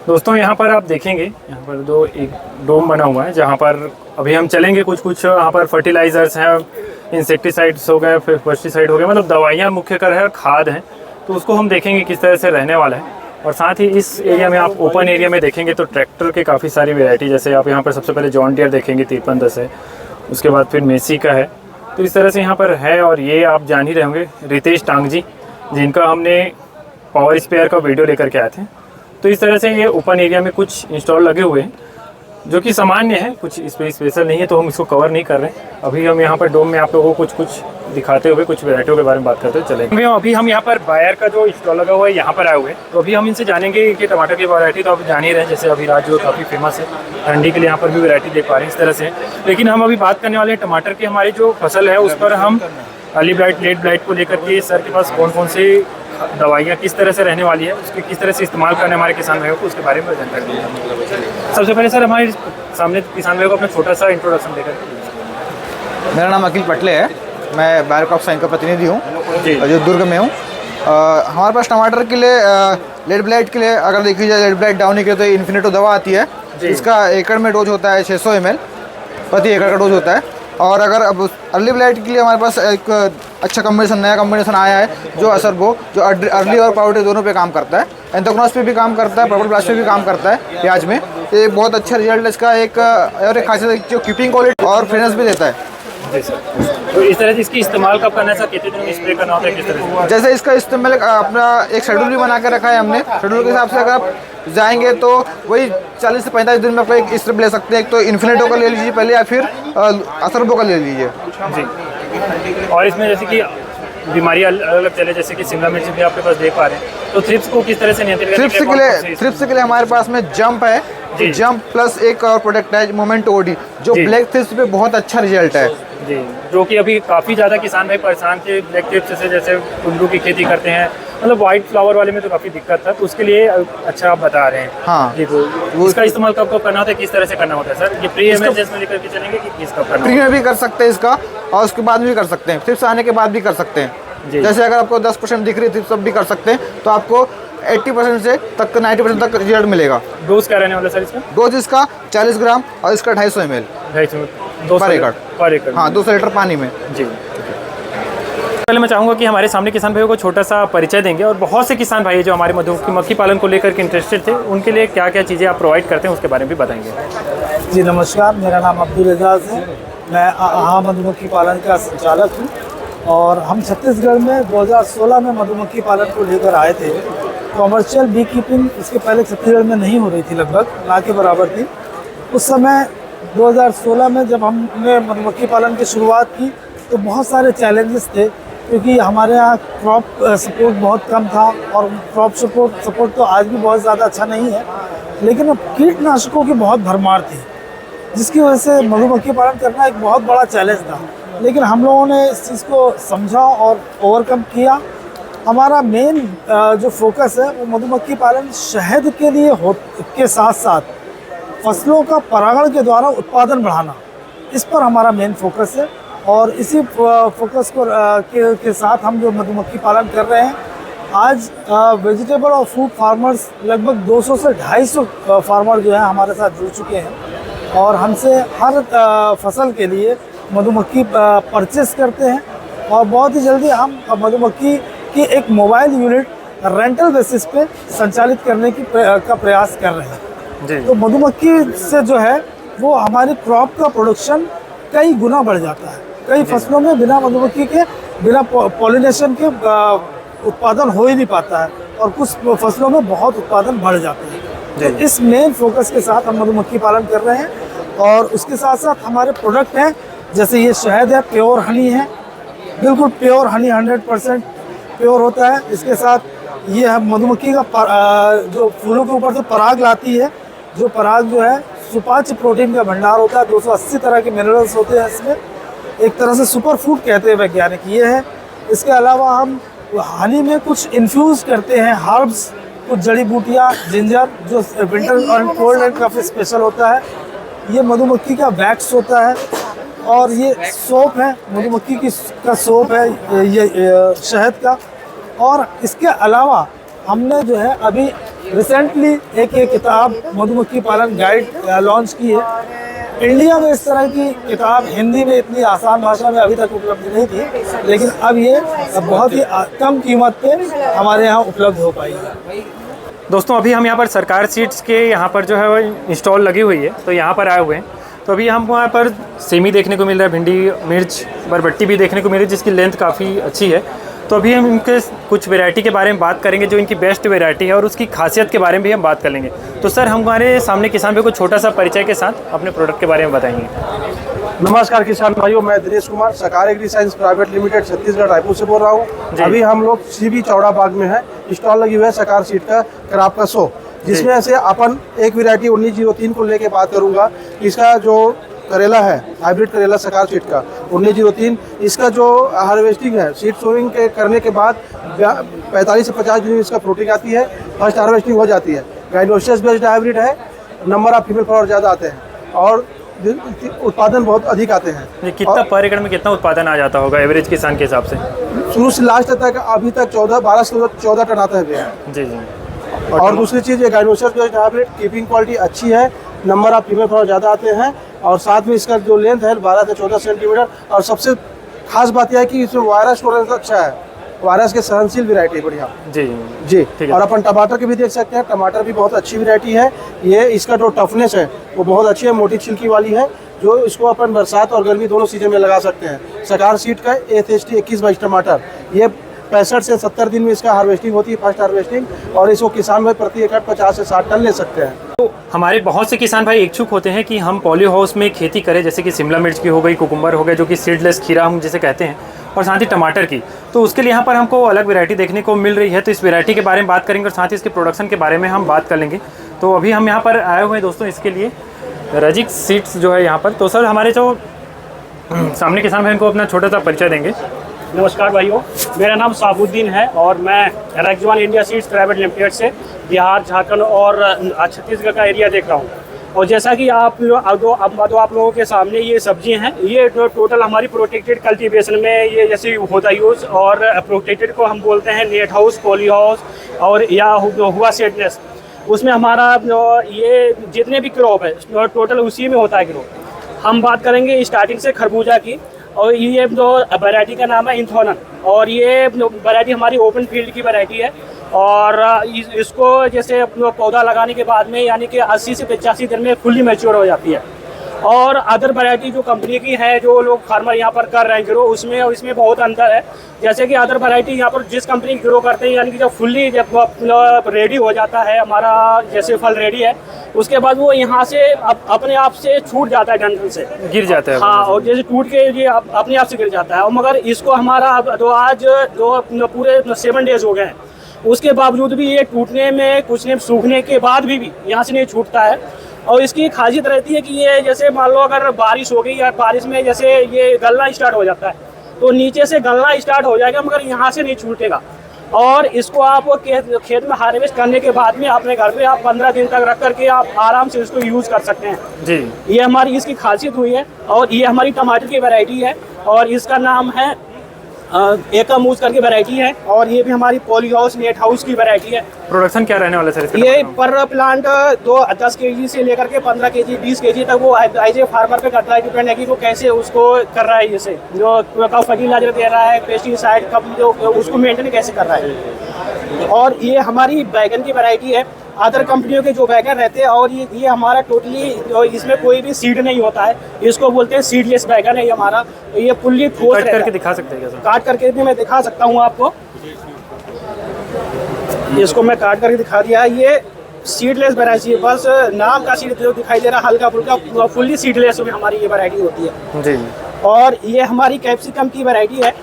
दोस्तों यहाँ पर आप देखेंगे, यहाँ पर दो एक डोम बना हुआ है जहाँ पर अभी हम चलेंगे। कुछ यहाँ पर फर्टिलाइजर्स हैं, इंसेक्टिसाइड्स हो गए, फिर पेस्टिसाइड हो गए, मतलब दवाइयाँ मुख्यकर है, खाद हैं। तो उसको हम देखेंगे किस तरह से रहने वाला है। और साथ ही इस एरिया में आप ओपन एरिया में देखेंगे तो ट्रैक्टर के काफ़ी सारी वेराइटी, जैसे आप यहाँ पर सबसे पहले जॉन डियर देखेंगे 5310 है, उसके बाद फिर मेसी का है। तो इस तरह से यहाँ पर है। और ये आप जान ही रहे होंगे रितेश टांग जी, जिनका हमने पावर स्पेयर का वीडियो लेकर के आए थे। तो इस तरह से ये ओपन एरिया में कुछ इंस्टॉल लगे हुए हैं जो कि सामान्य है, कुछ इस पर स्पेशल नहीं है, तो हम इसको कवर नहीं कर रहे हैं। अभी हम यहाँ पर डोम में आप लोगों को कुछ दिखाते हुए कुछ वैरायटियों के बारे में बात करते हुए चलेंगे। अभी हम यहाँ पर बायर का जो स्टॉल लगा हुआ है यहाँ पर आए हुए हैं, तो अभी हम इनसे जानेंगे कि टमाटर की वैरायटी तो आप जान ही रहे हैं, जैसे अभिराज जो काफ़ी फेमस है, ठंडी के लिए यहाँ पर भी वैरायटी देख पा रहे हैं इस तरह से। लेकिन हम अभी बात करने वाले हैं टमाटर की। हमारी जो फसल है उस पर हम अर्ली ब्लाइट, लेट ब्लाइट को लेकर के सर के पास कौन कौन सी दवाइयाँ किस तरह से रहने वाली है, उसके किस तरह से इस्तेमाल करने हमारे किसान भाइयों को, उसके बारे में जानकारी दी। सबसे पहले सर हमारे सामने किसान भाइयों को अपना छोटा सा इंट्रोडक्शन देकर। मेरा नाम अखिल पटले है, मैं बायर क्रॉप साइंस का प्रतिनिधि हूँ जो दुर्ग में हूँ। हमारे पास टमाटर के लिए लेड ब्लाइट के लिए अगर देखी जाए, लेड ब्लाइट डाउन के लिए तो इन्फिनेटो दवा आती है, इसका एकड़ में डोज होता है 600 ml प्रति एकड़ का डोज होता है। और अगर अब अर्ली ब्लाइट के लिए हमारे पास एक अच्छा कॉम्बिनेशन, नया कॉम्बिनेशन आया है जो असरबो, जो अर्ली और पाउडर दोनों पे काम करता है, एंथोक्नोस पे भी काम करता है, पर्पल ब्लास्ट पे भी काम करता है प्याज में। ये बहुत अच्छा रिजल्ट है इसका। एक और एक खासियत जो कीपिंग क्वालिटी और फ्रेशनेस भी देता है। तो इस तरह से इसकी इस्तेमाल कब करना है सर, कितने दिन में स्प्रे करना होता है, किस तरह से? जैसे इसका इस्तेमाल अपना एक शेड्यूल भी बना के रखा है हमने। शेड्यूल के हिसाब से अगर आप जाएंगे तो वही 40 से 45 दिन में आपको एक स्ट्रिप ले सकते हैं। एक तो इन्फिनेटो का ले लीजिए पहले, या फिर असरबो का ले लीजिए जी। और इसमें जैसे कि बीमारी अलग अलग चले, जैसे कि शिमला मिर्च भी आपके पास देख पा रहे हैं, तो थ्रिप्स को किस तरह से नियंत्रित करने थ्रिप्स के लिए हमारे पास में जंप है, जंप प्लस एक और प्रोडक्ट है मोमेंट ओडी, जो ब्लैक थ्रिप्स पे बहुत अच्छा रिजल्ट है जी। जो कि अभी काफ़ी ज़्यादा किसान भाई परेशान थे ब्लैक थ्रिप्स से, जैसे कुल्लू की खेती करते हैं, मतलब वाइट फ्लावर वाले में तो काफ़ी दिक्कत था, तो उसके लिए अच्छा आप बता रहे हैं। हाँ जी। तो इसका इस्तेमाल कब कब करना होता है, किस तरह से करना होता है सर? ये प्री इमरजेंसी में लेकर के चलेंगे कि किस कब करना? प्री में भी कर सकते हैं इसका, और उसके बाद भी कर सकते हैं, थ्रिप्स आने के बाद भी कर सकते हैं। जैसे अगर आपको 10% दिख रही थी सब भी कर सकते हैं, तो आपको 80% से तक 90% तक रिजल्ट मिलेगा। डोज क्या रहने वाला सर इसका? डोज इसका 40 ग्राम और इसका 250 ml पर एकड़। हाँ, 200 लीटर पानी में। जी। पहले मैं चाहूँगा कि हमारे सामने किसान भाइयों को छोटा सा परिचय देंगे, और बहुत से किसान भाई जो हमारे मधुमक्खी पालन को लेकर के इंटरेस्टेड थे, उनके लिए क्या क्या चीज़ें आप प्रोवाइड करते हैं उसके बारे में भी बताएंगे। जी नमस्कार, मेरा नाम अब्दुल एजाज है, मैं आहा मधुमक्खी पालन का संचालक हूँ। और हम छत्तीसगढ़ में 2016 में मधुमक्खी पालन को लेकर आए थे। कॉमर्शियल बी कीपिंग इसके पहले छत्तीसगढ़ में नहीं हो रही थी, लगभग ना के बराबर थी। उस समय 2016 में जब हमने मधुमक्खी पालन की शुरुआत की तो बहुत सारे चैलेंजेस थे, क्योंकि हमारे यहाँ क्रॉप सपोर्ट बहुत कम था, और क्रॉप सपोर्ट तो आज भी बहुत ज़्यादा अच्छा नहीं है, लेकिन कीटनाशकों की बहुत भरमार थी, जिसकी वजह से मधुमक्खी पालन करना एक बहुत बड़ा चैलेंज था। लेकिन हम लोगों ने इस चीज़ को समझा और ओवरकम किया। हमारा मेन जो फोकस है वो मधुमक्खी पालन शहद के लिए के साथ साथ फसलों का परागण के द्वारा उत्पादन बढ़ाना, इस पर हमारा मेन फोकस है। और इसी फोकस को के साथ हम जो मधुमक्खी पालन कर रहे हैं, आज वेजिटेबल और फ्रूट फार्मर्स लगभग 200 से 250 फार्मर जो है हमारे साथ जुड़ चुके हैं, और हमसे हर फसल के लिए मधुमक्खी परचेस करते हैं। और बहुत ही जल्दी हम मधुमक्खी की एक मोबाइल यूनिट रेंटल बेसिस पे संचालित करने का प्रयास कर रहे हैं जी। तो मधुमक्खी से जो है वो हमारी क्रॉप का प्रोडक्शन कई गुना बढ़ जाता है। कई फसलों में बिना मधुमक्खी के, बिना पॉलिनेशन के उत्पादन हो ही नहीं पाता है, और कुछ फसलों में बहुत उत्पादन बढ़ जाता है। तो इस मेन फोकस के साथ हम मधुमक्खी पालन कर रहे हैं। और उसके साथ साथ हमारे प्रोडक्ट हैं, जैसे ये शहद है, प्योर हनी है, बिल्कुल प्योर हनी 100% प्योर होता है। इसके साथ ये है मधुमक्खी का जो फूलों के ऊपर से पराग लाती है, जो पराग जो है सुपाच्य प्रोटीन का भंडार होता है, 280 तरह के मिनरल्स होते हैं इसमें, एक तरह से सुपर फूड कहते हैं वैज्ञानिक ये है। इसके अलावा हम हनी में कुछ इन्फ्यूज़ करते हैं हर्ब्स, कुछ जड़ी बूटियाँ, जिंजर, जो विंटर और कोल्ड एंड काफ़ी स्पेशल होता है। ये मधुमक्खी का वैक्स होता है, और ये सोप है, मधुमक्खी का सोप है ये शहद का। और इसके अलावा हमने जो है अभी रिसेंटली एक ये किताब मधुमक्खी पालन गाइड लॉन्च की है। इंडिया में इस तरह की किताब हिंदी में इतनी आसान भाषा में अभी तक उपलब्ध नहीं थी, लेकिन अब ये बहुत ही कम कीमत पे हमारे यहाँ उपलब्ध हो पाई है। दोस्तों अभी हम यहाँ पर सरकार सीड्स के यहाँ पर जो है वो इंस्टॉल लगी हुई है, तो यहाँ पर आए हुए हैं। तो अभी हम वहाँ पर सेमी देखने को मिल रहा है, भिंडी, मिर्च, बरबट्टी भी देखने को मिल रही है जिसकी लेंथ काफ़ी अच्छी है। तो अभी हम इनके कुछ वैरायटी के बारे में बात करेंगे, जो इनकी बेस्ट वैरायटी है और उसकी खासियत के बारे में भी हम बात कर लेंगे। तो सर हमारे सामने किसान भाई को छोटा सा परिचय के साथ अपने प्रोडक्ट के बारे में बताएंगे। नमस्कार किसान भाइयों, मैं दिनेश कुमार सकार agri science private limited Chhattisgarh Raipur से बोल रहा हूँ। अभी हम लोग सीबी चौड़ा बाग में है, स्टॉल लगी हुई है सकार सीड का क्रॉप का शो, जिसमें से अपन एक वैरायटी 1903 को लेके बात करूंगा। इसका जो करेला है, हाइब्रिड करेला सकार सीड का 1903, इसका जो हार्वेस्टिंग है, सीड सोइंग के करने के बाद 45 से 50 दिन इसका फ्रूटिंग आती है, फर्स्ट हार्वेस्टिंग हो जाती है। गाइनोसिस बेस्ड हाइब्रिड है, नंबर ऑफ फीमेल फ्लावर ज़्यादा आते हैं और उत्पादन बहुत अधिक आते हैं। ये कितना पर एकड़ में कितना उत्पादन आ जाता होगा एवरेज किसान के हिसाब से? शुरू से लास्ट तक अभी तक 12 से 14 टन आता है भैया। जी जी। और दूसरी चीज़, ये गाइनोसिस बेस्ड हाइब्रिड कीपिंग क्वालिटी अच्छी है, नंबर ऑफ फीमेल फ्लावर ज़्यादा आते हैं और साथ में इसका जो लेंथ है 12 से 14 सेंटीमीटर। और सबसे खास बात यह है कि इसमें वायरस टोलेरेंस अच्छा है, वायरस के सहनशील वैरायटी बढ़िया। जी जी। और अपन टमाटर के भी देख सकते हैं, टमाटर भी बहुत अच्छी वैरायटी है। ये इसका जो टफनेस है वो बहुत अच्छी है, मोटी छिलकी वाली है, जो इसको अपन बरसात और गर्मी दोनों सीजन में लगा सकते हैं। सकार सीड का एथएसटी 2122 टमाटर, ये 65 से 70 दिन में इसका हार्वेस्टिंग होती है, फर्स्ट हार्वेस्टिंग, और इसको किसान भाई प्रति एकड़ 50 से 60 टन ले सकते हैं। तो हमारे बहुत से किसान भाई इच्छुक होते हैं कि हम पॉली हाउस में खेती करें, जैसे कि शिमला मिर्च की हो गई, कुकुम्बर हो गए, जो कि सीडलेस खीरा हम जिसे कहते हैं, और साथ ही टमाटर की। तो उसके लिए यहाँ पर हमको अलग वैरायटी देखने को मिल रही है। तो इस वैरायटी के बारे में बात करेंगे और साथ ही इसके प्रोडक्शन के बारे में हम बात कर लेंगे। तो अभी हम यहाँ पर आए हुए हैं दोस्तों इसके लिए, रजिक सीड्स जो है यहाँ पर। तो सर हमारे जो सामने किसान भाई को अपना छोटा सा परिचय देंगे। नमस्कार भाइयों, मेरा नाम साबुद्दीन है और मैं रैक्सवान इंडिया सीड्स प्राइवेट लिमिटेड से बिहार, झारखंड और छत्तीसगढ़ का एरिया देख रहा हूँ। और जैसा कि आप लोगों के सामने ये सब्जियां हैं, ये टोटल हमारी प्रोटेक्टेड कल्टीवेशन में ये जैसे होता है यूज़। और प्रोटेक्टेड को हम बोलते हैं नेट हाउस, पॉली हाउस और या हुआ सेडनेस। उसमें हमारा ये जितने भी क्रॉप है टोटल उसी में होता है क्रॉप। हम बात करेंगे स्टार्टिंग से खरबूजा की, और ये जो वैरायटी का नाम है इंथोनन, और ये वैरायटी हमारी ओपन फील्ड की वैरायटी है। और इसको जैसे पौधा लगाने के बाद में यानी कि 80 से 85 दिन में फुल्ली मैच्योर हो जाती है। और अदर वैरायटी जो कंपनी की है, जो लोग फार्मर यहाँ पर कर रहे हैं ग्रो, उसमें और इसमें बहुत अंतर है। जैसे कि अदर वैरायटी यहाँ पर जिस कंपनी ग्रो करते हैं, यानी कि जब फुल्ली जब रेडी हो जाता है हमारा, जैसे फल रेडी है, उसके बाद वो यहाँ से अपने आप से छूट जाता है, डंठल से गिर जाता है। हाँ, और जैसे टूट के ये अपने आप से गिर जाता है। और मगर इसको हमारा आज पूरे 7 डेज हो गए हैं, उसके बावजूद भी ये टूटने में कुछ नहीं, सूखने के बाद भी यहाँ से नहीं छूटता है। और इसकी खासियत रहती है कि ये जैसे मान लो अगर बारिश हो गई या बारिश में जैसे ये गलना स्टार्ट हो जाता है, तो नीचे से गलना स्टार्ट हो जाएगा मगर यहाँ से नहीं छूटेगा। और इसको आप खेत में हार्वेस्ट करने के बाद में अपने घर पे आप 15 दिन तक रख करके आप आराम से इसको यूज़ कर सकते हैं जी। ये हमारी इसकी खासियत हुई है। और ये हमारी टमाटर की वैरायटी है और इसका नाम है एकमूज करके वैरायटी है। और ये भी हमारी पॉली हाउस, नेट हाउस की वैरायटी है। प्रोडक्शन क्या रहने वाला है सर? ये पर प्लांट 10 kg से लेकर के 15 kg 20 kg तक वो एज ए फार्मर पे करता है, डिपेंड है कि वो कैसे उसको कर रहा है। जैसे जो कब फर्टिलाइजर दे रहा है, पेस्टिसाइड कब जो उसको मेंटेन कैसे कर रहा है। और ये हमारी बैगन की वैरायटी है। अदर कंपनियों के जो बैगन रहते हैं, और ये हमारा टोटली इसमें कोई भी सीड नहीं होता है, इसको बोलते हैं सीडलेस बैगन है ये हमारा। ये फुल्ली ठोस काट करके दिखा सकते हैं? काट करके भी मैं दिखा सकता हूँ आपको, इसको मैं काट करके दिखा दिया। ये सीडलेस वैरायटी है, बस नाम का सीड जो दिखाई दे रहा है हल्का फुल्का, फुल्ली सीडलेस में हमारी ये वैरायटी होती है जी। और ये हमारी कैप्सिकम की वैरायटी है,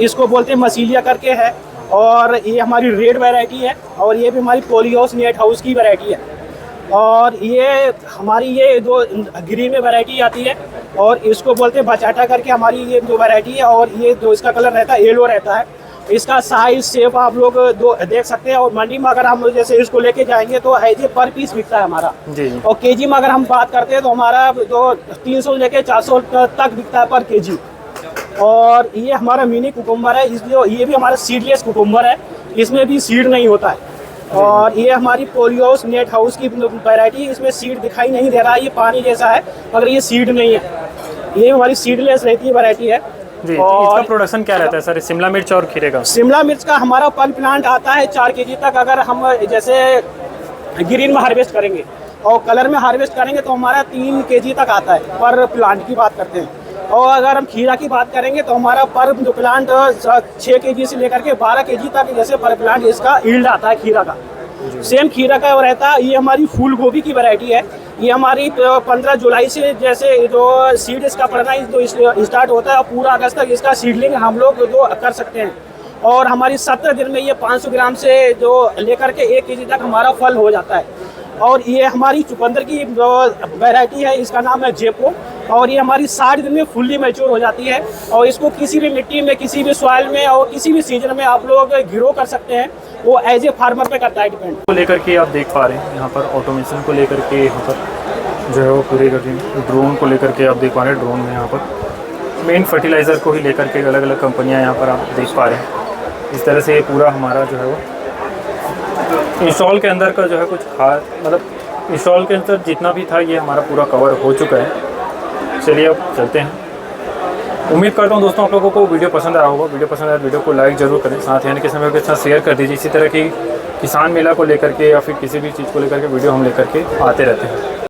इसको बोलते हैं मसीलिया करके है। और ये हमारी रेड वैरायटी है, और ये भी हमारी पॉली हाउस, नेट हाउस की वैरायटी है। और ये हमारी ये जो ग्रीन में वैरायटी आती है, और इसको बोलते हैं बचाटा करके हमारी ये जो वैरायटी है। और ये जो इसका कलर रहता है येलो रहता है। इसका साइज शेप आप लोग देख सकते हैं। और मंडी में अगर हम जैसे इसको लेके जाएंगे तो एज ए पर पीस बिकता है हमारा जी। और केजी में अगर हम बात करते हैं तो हमारा जो 300 लेके 400 तक बिकता है पर केजी। और ये हमारा मिनी कुकुम्बर है, इसलिए ये भी हमारा सीडलेस कुकुम्बर है, इसमें भी सीड नहीं होता है। और ये हमारी पोलियोस नेट हाउस की वैरायटी है। इसमें सीड दिखाई नहीं दे रहा है, ये पानी जैसा है मगर ये सीड नहीं है, ये हमारी सीडलेस रहती है वैरायटी है। जी, और इसका प्रोडक्शन क्या रहता है सर, शिमला मिर्च और खीरे का? शिमला मिर्च का हमारा पर प्लांट आता है 4 kg तक। अगर हम जैसे ग्रीन में हार्वेस्ट करेंगे और कलर में हार्वेस्ट करेंगे तो हमारा 3 kg तक आता है, पर प्लांट की बात करते हैं। और अगर हम खीरा की बात करेंगे तो हमारा पर जो प्लांट 6 kg से लेकर के 12 kg तक जैसे पर प्लांट इसका यील्ड आता है खीरा का। सेम खीरा का रहता है। ये हमारी फूल गोभी की वैरायटी है। ये हमारी 15 जुलाई से जैसे जो सीड इसका पड़ना तो स्टार्ट होता है और पूरा अगस्त तक इसका सीडलिंग हम लोग जो कर सकते हैं। और हमारी 17 दिन में ये 500 ग्राम से जो लेकर के 1 kg तक हमारा फल हो जाता है। और ये हमारी चुकंदर की जो वैरायटी है इसका नाम है जेपो, और ये हमारी 60 दिन में फुल्ली मैच्योर हो जाती है। और इसको किसी भी मिट्टी में, किसी भी सॉइल में और किसी भी सीजन में आप लोग ग्रो कर सकते हैं। वो एज ए फार्मर पे करता है डिपेंड। को लेकर के आप देख पा रहे हैं यहाँ पर ऑटोमेशन को लेकर के, यहाँ पर जो है वो पूरे ड्रोन को लेकर के आप देख पा रहे हैं। ड्रोन में यहाँ पर मेन फर्टिलाइज़र को ही लेकर के अलग अलग कंपनियाँ यहाँ पर आप देख पा रहे हैं। इस तरह से ये पूरा हमारा जो है वो इंस्टॉल के अंदर का जो है कुछ खास, मतलब इंस्टॉल के अंदर जितना भी था ये हमारा पूरा कवर हो चुका है। चलिए अब चलते हैं। उम्मीद करता हूँ दोस्तों आप लोगों को वीडियो पसंद आया होगा। वीडियो पसंद आया वीडियो को लाइक जरूर करें, साथ यानी कि समय के साथ शेयर कर दीजिए। इसी तरह की किसान मेला को लेकर के या फिर किसी भी चीज़ को लेकर के वीडियो हम लेकर के आते रहते हैं।